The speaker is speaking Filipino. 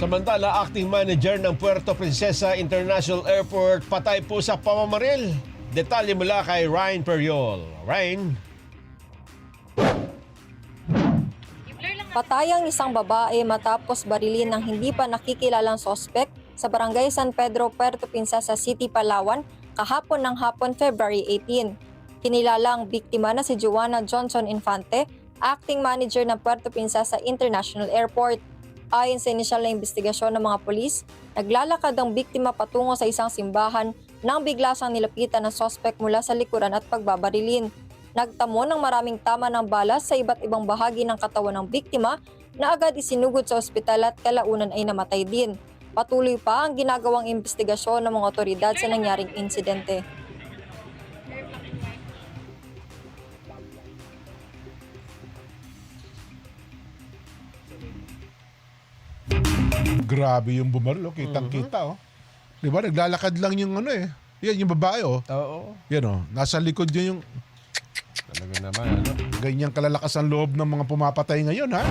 Samantala, acting manager ng Puerto Princesa International Airport patay po sa pamamaril. Detalye mula kay Ryan Periol. Ryan? Patay ang isang babae matapos barilin ng hindi pa nakikilalang sospek sa Barangay San Pedro, Puerto Princesa City, Palawan, kahapon ng hapon, February 18. Kinilala ang biktima na si Joanna Johnson Infante, acting manager ng Puerto Princesa International Airport. Ayon sa inisyal na investigasyon ng mga pulis, naglalakad ang biktima patungo sa isang simbahan nang bigla siyang nilapitan ng sospek mula sa likuran at pagbabarilin. Nagtamo ng maraming tama ng balas sa iba't ibang bahagi ng katawan ng biktima na agad isinugod sa ospital at kalaunan ay namatay din. Patuloy pa ang ginagawang investigasyon ng mga otoridad sa nangyaring insidente. Grabe yung bumaril, kitang-kita, oh. Di ba, naglalakad lang yung ano eh. Yan, yung babae, oh. Oo. Yan, oh. Nasa likod niya yung Talaga naman, ano? ganyang kalalakas ang loob ng mga pumapatay ngayon, ha?